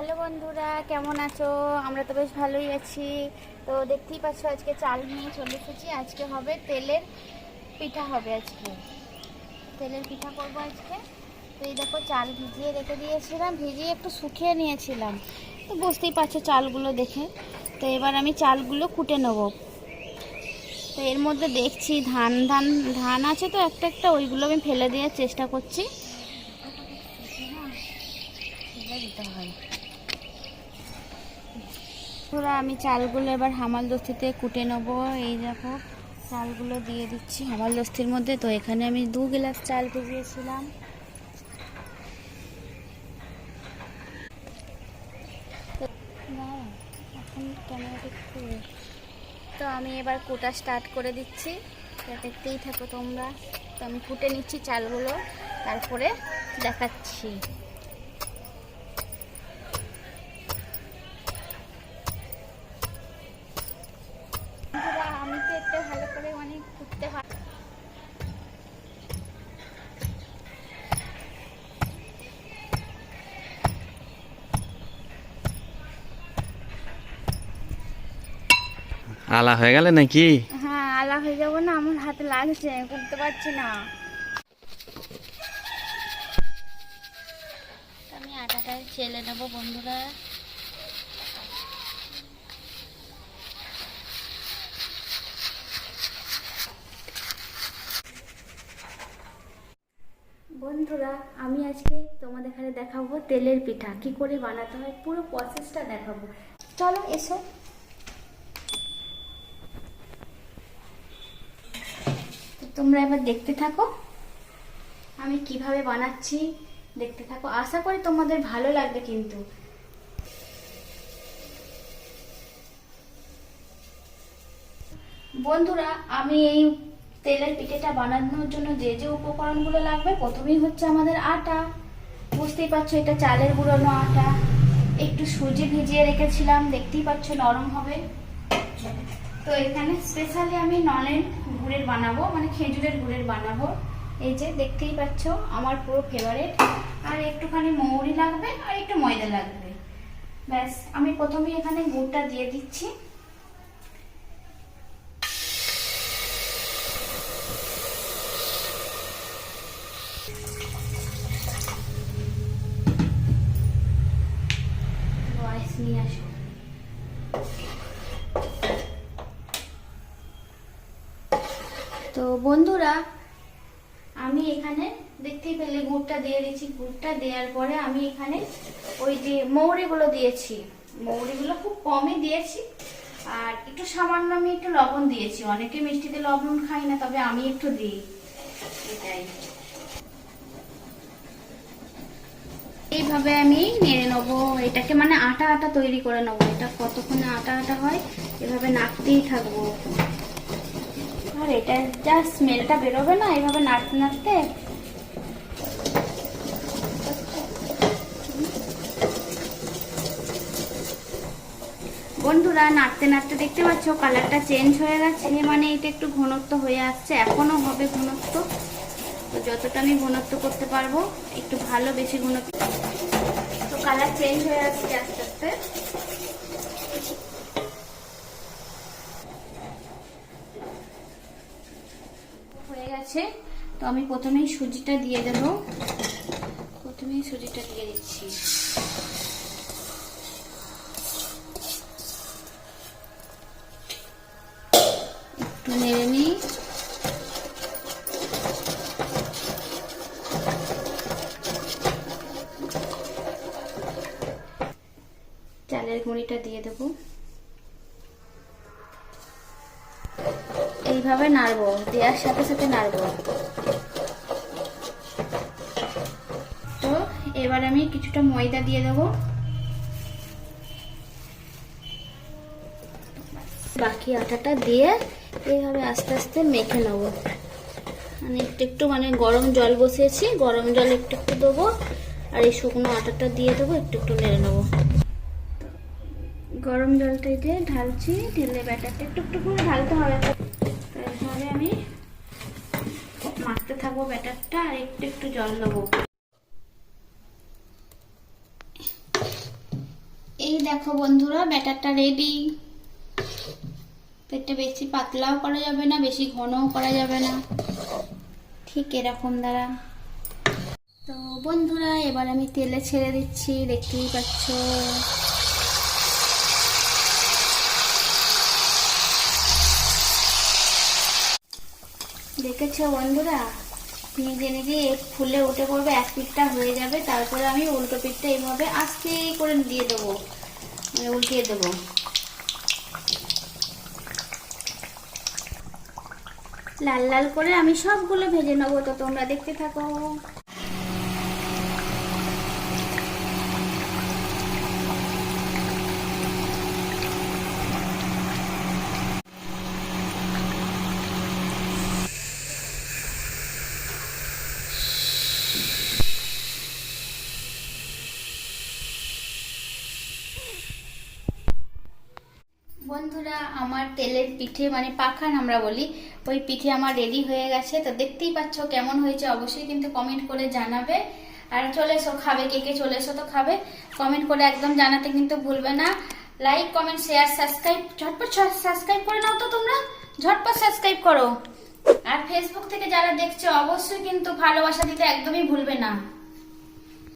Hello বন্ধুরা, কেমন আছো? আমরা তো বেশ ভালোই আছি। তো দেখতেই পাচ্ছ আজকে চাল নিয়ে চলে এসেছি। আজকে হবে তেলের পিঠা, হবে আজকে তেলের পিঠা করবো আজকে। তো এই দেখো, চাল ভিজিয়ে রেখে দিয়েছিলাম, ভিজিয়ে একটু শুকিয়ে নিয়েছিলাম। তো বুঝতেই পারছো চালগুলো দেখে। তো এবার আমি চালগুলো কুটে নেব। তো এর মধ্যে দেখছি ধান ধান ধান আছে, তো একটা একটা ওইগুলো আমি ফেলে দেওয়ার চেষ্টা করছি। দিতে হয়। আমি চালগুলো এবার হামালদস্তিতে কুটে নেব। এই দেখো, চালগুলো দিয়ে দিচ্ছি হামালদস্তির মধ্যে। তো এখানে আমি 2 গ্লাস চাল ভিজিয়েছিলাম। তো আমি এবার কুটা স্টার্ট করে দিচ্ছি, দেখতেই থাকো তোমরা। তো আমি কুটে নিচ্ছি চালগুলো, তারপরে দেখাচ্ছি। আমি তো একটা ভালো করে কুটতে পারি। আলা হয়ে গেলে নাকি? হ্যাঁ, আলা হয়ে যাবো না, আমার হাতে লাগছে, করতে পারছি না। আমি আটাটা চেলে নেবো বন্ধুরা। বন্ধুরা, আমি আজকে তোমাদের এখানে দেখাবো তেলের পিঠা কি করে বানাতে হয়, পুরো প্রসেসটা দেখাবো। চলো এসো। তোমরা এবার দেখতে থাকো আমি কিভাবে বানাচ্ছি, দেখতে থাকো। আশা করি তোমাদের ভালো লাগবে। কিন্তু বন্ধুরা, আমি এই তেলের পিঠেটা বানানোর জন্য যে যে উপকরণগুলো লাগবে, প্রথমেই হচ্ছে আমাদের আটা। বুঝতেই পারছো এটা চালের গুঁড়োনো আটা। একটু সুজি ভিজিয়ে রেখেছিলাম, দেখতেই পাচ্ছ নরম হবে। তো এখানে স্পেশালি আমি নলেন গুড়ের বানাবো, মানে খেজুরের গুড়ের বানাবো। এই যে দেখতেই পাচ্ছ আমার পুরো ফেভারিট। আর একটুখানি মৌরি লাগবে, আর একটু ময়দা লাগবে। ব্যাস, আমি প্রথমেই এখানে গুড়টা দিয়ে দিচ্ছি। নিয়ে আসো। তো বন্ধুরা, আমি এখানে দেখতেই পেলে গুড়টা দিয়ে দিচ্ছি। গুড়টা দেওয়ার পরে আমি এখানে ওই যে মৌরিগুলো দিয়েছি। মৌরিগুলো খুব কমই দিয়েছি, আর একটু সামান্য আমি একটু লবণ দিয়েছি। অনেকে মিষ্টিতে লবণ খাই না, তবে আমি একটু দিই, এটাই। এইভাবে আমি নেড়ে নেবো এটাকে, মানে আটা আটা তৈরি করে নেবো। এটা কতক্ষণে আটা আটা হয় এভাবে নাড়তেই থাকবো। আর এটা যা স্মেলটা বেরোবে না এভাবে নাড়তে নাড়তে। বন্ধুরা, নাড়তে নাড়তে দেখতে পাচ্ছ কালারটা চেঞ্জ হয়ে গেছে, মানে এটা একটু ঘনত্ব হয়ে আসছে। এখনো হবে ঘনত্ব। তো যতটা আমি ঘনত্ব করতে পারবো, একটু ভালো বেশি ঘনত্ব। তো কালার চেঞ্জ হয়ে আসছে আস্তে আস্তে। হয়ে গেছে। তো আমি প্রথমেই সুজিটা দিয়ে দেবো। প্রথমেই সুজিটা দিয়ে দিচ্ছি। একটু নেড়ে নিই। চালের গুঁড়িটা দিয়ে দেবো। এইভাবে নাড়বো, দেওয়ার সাথে সাথে নাড়বো। তো এবার আমি কিছুটা ময়দা দিয়ে দেবো। বাকি আটাটা দিয়ে এইভাবে আস্তে আস্তে মেখে নেবো। মানে একটু একটু, মানে গরম জল বসিয়েছি, গরম জল একটু একটু দেবো। আর এই শুকনো আটাটা দিয়ে দেবো, একটু একটু নেড়ে নেবো। গরম জলটা দিয়ে ঢালছি, ঢেলে ব্যাটারটা একটু একটু করে ঢালতে হবে। তারপরে আমি মাখতে থাকবো ব্যাটারটা, আর একটু একটু জল দেবো। দেখো বন্ধুরা, ব্যাটারটা রেডি। এটা বেশি পাতলাও করা যাবে না, বেশি ঘনও করা যাবে না, ঠিক এরকম দ্বারা। তো বন্ধুরা, এবার আমি তেলে ছেড়ে দিচ্ছি, দেখতেই পাচ্ছ। দেখেছো বন্ধুরা, নিজে নিজে ফুলে উঠে পড়বে, এক পিঠটা হয়ে যাবে, তারপরে আমি উল্টো পিঠটা এইভাবে আস্তে করে দিয়ে দেবো, মানে উল্টিয়ে দেবো। লাল লাল করে আমি সবগুলো ভেজে নেবো, তো তোমরা দেখতে থাকো। বন্ধুরা, আমার তেলের পিঠে মানে পাখান আমরা বলি, ওই পিঠে আমার রেডি হয়ে গেছে। তো দেখতেই পাচ্ছ কেমন হয়েছে, অবশ্যই কিন্তু কমেন্ট করে জানাবে। আর চলে এসো খাবে, কে কে চলে এসো তো খাবে, কমেন্ট করে একদম জানাতে কিন্তু ভুলবে না। লাইক, কমেন্ট, শেয়ার, সাবস্ক্রাইব, ঝটপট সাবস্ক্রাইব করে নাও তো তোমরা, ঝটপট সাবস্ক্রাইব করো। আর ফেসবুক থেকে যারা দেখছো অবশ্যই কিন্তু ভালোবাসা দিতে একদমই ভুলবে না।